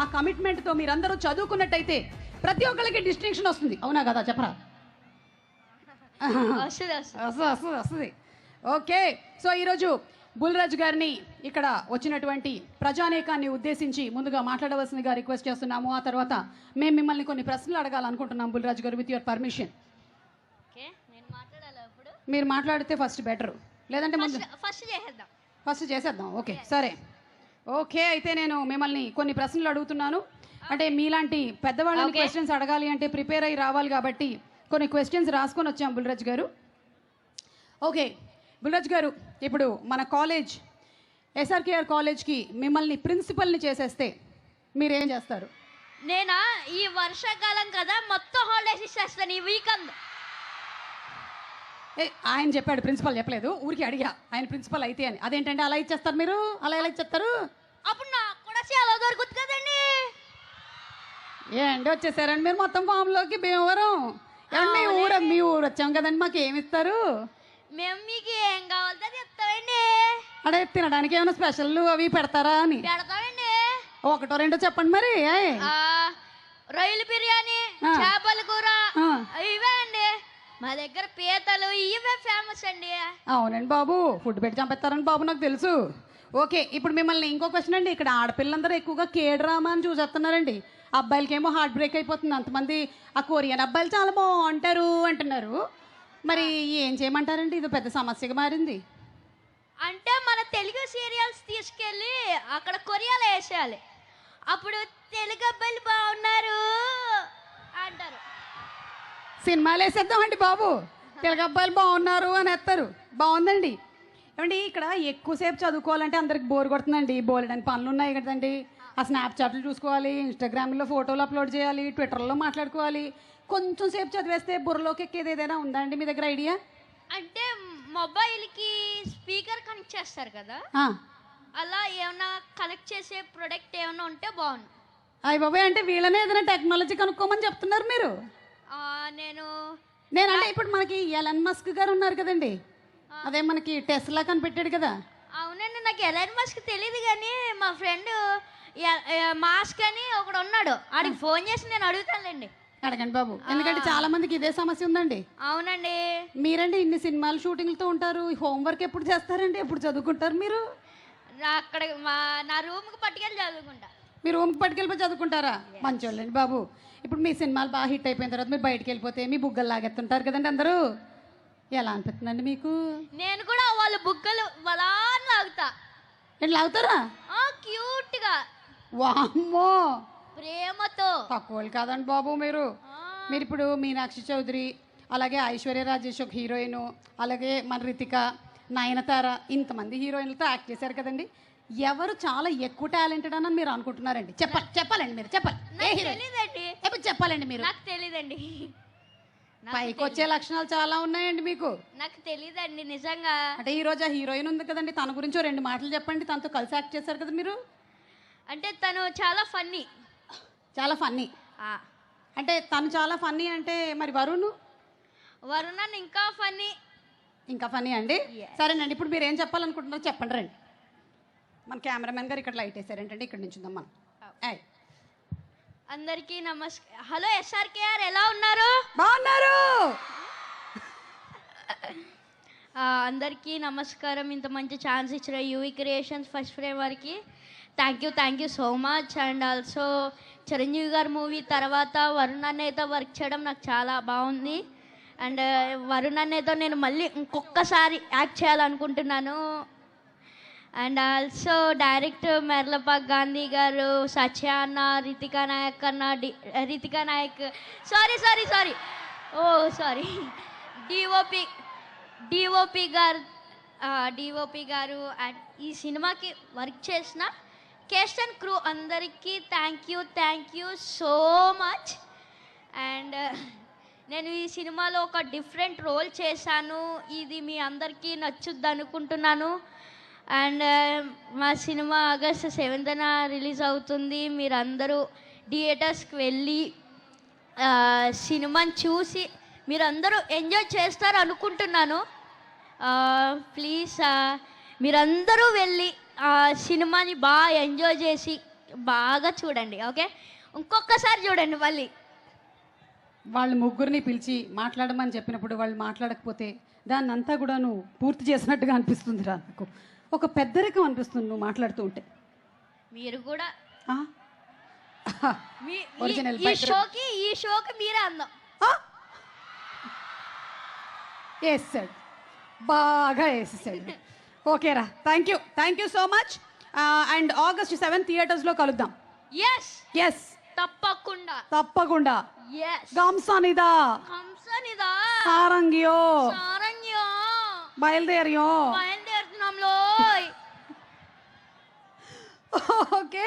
ఆ కమిట్మెంట్తో మీరందరూ చదువుకున్నట్టయితే ప్రతి ఒక్కరికి డిస్టింక్షన్ వస్తుంది. అవునా కదా? చెప్పరా? వస్తుంది. ఓకే. సో ఈరోజు బుల్రాజు గారిని ఇక్కడ వచ్చినటువంటి ప్రజానేకాన్ని ఉద్దేశించి ముందుగా మాట్లాడవలసిందిగా రిక్వెస్ట్ చేస్తున్నాము. ఆ తర్వాత మేము మిమ్మల్ని కొన్ని ప్రశ్నలు అడగాలనుకుంటున్నాం బుల్రాజు గారు, విత్ యువర్ పర్మిషన్. మీరు మాట్లాడితే ఫస్ట్ బెటర్, లేదంటే ముందు ఫస్ట్ చేసేద్దాం. ఓకే సరే. ఓకే, అయితే నేను మిమ్మల్ని కొన్ని ప్రశ్నలు అడుగుతున్నాను. అంటే మీలాంటి పెద్దవాళ్ళని క్వశ్చన్స్ అడగాలి అంటే ప్రిపేర్ అయ్యి రావాలి కాబట్టి కొన్ని క్వశ్చన్స్ రాసుకొని వచ్చాం బుల్రాజ్ గారు. ఓకే బుల్రాజ్ గారు, ఇప్పుడు మన కాలేజ్ ఎస్ఆర్కేఆర్ కాలేజ్కి మిమ్మల్ని ప్రిన్సిపల్ని చేసేస్తే మీరేం చేస్తారు? నేనా? ఈ వర్షాకాలం కదా, మొత్తం హాలిడేస్ ఇచ్చేస్తాను ఈ వీకెండ్. ఆయన చెప్పాడు, ప్రిన్సిపల్ చెప్పలేదు, ఊరికి అడిగా ఆయన ప్రిన్సిపల్ అయితే అని. అదేంటంటే అలా ఇచ్చేస్తారు మీరు? అలా ఎలా ఇచ్చేస్తారు? అప్పుడు నాకు కూడా చాలా దొరుకుతుంది కదండి. ఏంటి వచ్చేసారండి మీరు మొత్తం ఫామ్లోకి? భీమవరం మీ ఊరు వచ్చాం కదండి, మాకు ఏమి ఇస్తారు? మేము మీకు ఏం కావాలో చెప్తామండి. అడే తినడానికి ఏమైనా స్పెషల్ అవి పెడతారా అని? పెడతామండి. ఒకటో రెండో చెప్పండి మరి. రొయ్యల బిర్యానీ, చేపల కూర, ఇవే అండి మా దగ్గర. పీతలు ఇవే ఫేమస్ అండి. అవునండి బాబు, ఫుడ్ పెట్టి చంపేస్తారని బాబు నాకు తెలుసు. ఓకే, ఇప్పుడు మిమ్మల్ని ఇంకో క్వశ్చన్ అండి. ఇక్కడ ఆడపిల్లందరూ ఎక్కువగా కేడ్రామా అని చూసేస్తున్నారండి. అబ్బాయిలకేమో హార్ట్ బ్రేక్ అయిపోతుంది. అంతమంది ఆ కొరియన్ అబ్బాయిలు చాలా బాగుంటారు అంటున్నారు. మరి ఏం చేయమంటారండి? ఇది పెద్ద సమస్యగా మారింది. అంటే మన తెలుగు సీరియల్స్ తీసుకెళ్ళి అక్కడ కొరియాలో వేసేయాలి. అప్పుడు తెలుగు అబ్బాయిలు బాగున్నారు అంటారు. సినిమాలు వేసేద్దామండి బాబు, తెలుగు అబ్బాయిలు బాగున్నారు అని వేస్తారు. బాగుందండి. ఏమండి ఇక్కడ ఎక్కువసేపు చదువుకోవాలంటే అందరికి బోర్ కొడుతుందండి. బోలెడని పనులు ఉన్నాయి కదండి. ఆ స్నాప్చాట్లు చూసుకోవాలి, ఇన్స్టాగ్రామ్లో ఫోటోలు అప్లోడ్ చేయాలి, ట్విట్టర్లో మాట్లాడుకోవాలి. కొంచెం సేపు చదివేస్తే బుర్రలోకి ఎక్కేది ఏదైనా ఉందా అండి మీ దగ్గర ఐడియా? అంటే మొబైల్కి స్పీకర్ కనెక్ట్ చేస్తారు కదా, అలా ఏమైనా కనెక్ట్ చేసే ప్రొడక్ట్ ఏమైనా ఉంటే బాగుంది. అయ్య బాబాయ్, అంటే వీళ్ళనే ఏదైనా టెక్నాలజీ కనుక్కోమని చెప్తున్నారు మీరు? నేనంటే ఇప్పుడు మనకి ఎలన్ మస్క్ గారు ఉన్నారు కదండి, అదే మనకి టెస్లా కనిపెట్టాడు కదా. అవునండి, నాకు ఎలన్ మస్క్ తెలియదు కానీ మా ఫ్రెండ్ మాస్క్ అని ఒకడు ఉన్నాడు, ఆడికి ఫోన్ చేసి నేను అడుగుతానులేండి. అడగండి బాబు, ఎందుకంటే చాలా మందికి ఇదే సమస్య ఉందండి. అవునండి. మీరండి ఇన్ని సినిమాలు షూటింగ్లతో ఉంటారు, హోంవర్క్ ఎప్పుడు చేస్తారండి? ఎప్పుడు చదువుకుంటారు మీరు? అక్కడ నా రూమ్కి పట్టుకెళ్ళి చదువుకుంటా. మీ రూమ్కి పట్టుకెళ్ళిపోయి చదువుకుంటారా? మంచోళ్ళండి బాబు. ఇప్పుడు మీ సినిమాలు బాగా హిట్ అయిపోయిన తర్వాత మీరు బయటకు వెళ్ళిపోతే మీ బుగ్గలు లాగెత్తుంటారు కదండి అందరూ. ఎలా అనిపిస్తుందండి మీకు? నేను కూడా వాళ్ళ బుగ్గలు వలా లాగుతా. ఎట్లా లాగుతారా? క్యూట్గా. వామ్మో, ప్రేమతో. తక్కువ కాదండి బాబు మీరు. మీరు ఇప్పుడు మీనాక్షి చౌదరి, అలాగే ఐశ్వర్య రాజేష్ ఒక హీరోయిన్, అలాగే మన రితిక, నయనతార, ఇంతమంది హీరోయిన్లతో యాక్ట్ చేశారు కదండి. ఎవరు చాలా ఎక్కువ టాలెంటెడ్ అని మీరు అనుకుంటున్నారండి? చెప్పాలండి మీరు, చెప్పాలి. చెప్పాలండి మీరు. నాకు తెలీదండి. పైకి వచ్చే లక్షణాలు చాలా ఉన్నాయండి మీకు. నాకు తెలీదండి నిజంగా. అంటే ఈరోజు ఆ హీరోయిన్ ఉంది కదండి, తన గురించి 2 మాటలు చెప్పండి. తనతో కలిసి యాక్ట్ చేశారు కదా మీరు. అంటే తను చాలా ఫన్నీ. చాలా ఫన్నీ అంటే తను చాలా ఫన్నీ అంటే మరి వరుణ్ ఇంకా ఫన్నీ. ఇంకా ఫన్నీ అండి. సరేనండి, ఇప్పుడు మీరు ఏం చెప్పాలనుకుంటున్నారో చెప్పండి రండి. మన కెమెరామెన్ గారు ఇక్కడ లైట్ వేసారు ఏంటంటే ఇక్కడ నుంచి ఉందాం మనం. అందరికీ నమస్కారం. హలో ఎస్ఆర్కేఆర్, ఎలా ఉన్నారు? బాగున్నారు. అందరికీ నమస్కారం. ఇంత మంచి ఛాన్స్ ఇచ్చిన యూవీ క్రియేషన్స్ ఫస్ట్ ఫ్రేమ్ వారికి thank you so much. And also Chiranjeevi గారి మూవీ తర్వాత వరుణ్ అన్నయ్యతో వర్క్ చేయడం నాకు చాలా బాగుంది. అండ్ వరుణ్ అన్నయ్యతో నేను మళ్ళీ ఇంకొకసారి యాక్ట్ చేయాలనుకుంటున్నాను. అండ్ ఆల్సో డైరెక్టర్ మెర్లపాక్ గాంధీ గారు, సత్య అన్న, రితికా నాయక్ సారీ డిఓపి గారు అండ్ ఈ సినిమాకి వర్క్ చేసిన కేస్ట్ అండ్ క్రూ అందరికీ thank you so much. And నేను ఈ సినిమాలో ఒక డిఫరెంట్ రోల్ చేశాను. ఇది మీ అందరికీ నచ్చుద్ది అనుకుంటున్నాను. అండ్ మా సినిమా ఆగస్ట్ 7న రిలీజ్ అవుతుంది. మీరందరూ థియేటర్స్కి వెళ్ళి సినిమాని చూసి మీరందరూ ఎంజాయ్ చేస్తారు అనుకుంటున్నాను. ప్లీజ్ మీరందరూ వెళ్ళి సినిమాని బాగా ఎంజాయ్ చేసి బాగా చూడండి. ఓకే, ఇంకొకసారి చూడండి మళ్ళీ. వాళ్ళు ముగ్గురిని పిలిచి మాట్లాడమని చెప్పినప్పుడు వాళ్ళు మాట్లాడకపోతే దాన్ని అంతా కూడా నువ్వు పూర్తి చేసినట్టుగా అనిపిస్తుంది రా నాకు. ఒక పెద్దరికం అనిపిస్తుంది నువ్వు మాట్లాడుతూ ఉంటే. మీరు కూడా ఆ? Original background. ఈ షోకి మీరే అందం. వేసాడు, బాగా వేసేసాడు. ఓకేరా, thank you so much. And August 7 థియేటర్స్లో కలుద్దాం. ఎస్ తప్పకుండా. గంసనిదా హంసనిదా సారంగియో సారంగ్యో బయలుదేరియో. బయలుదేరుతున్నాంలో. ఓకే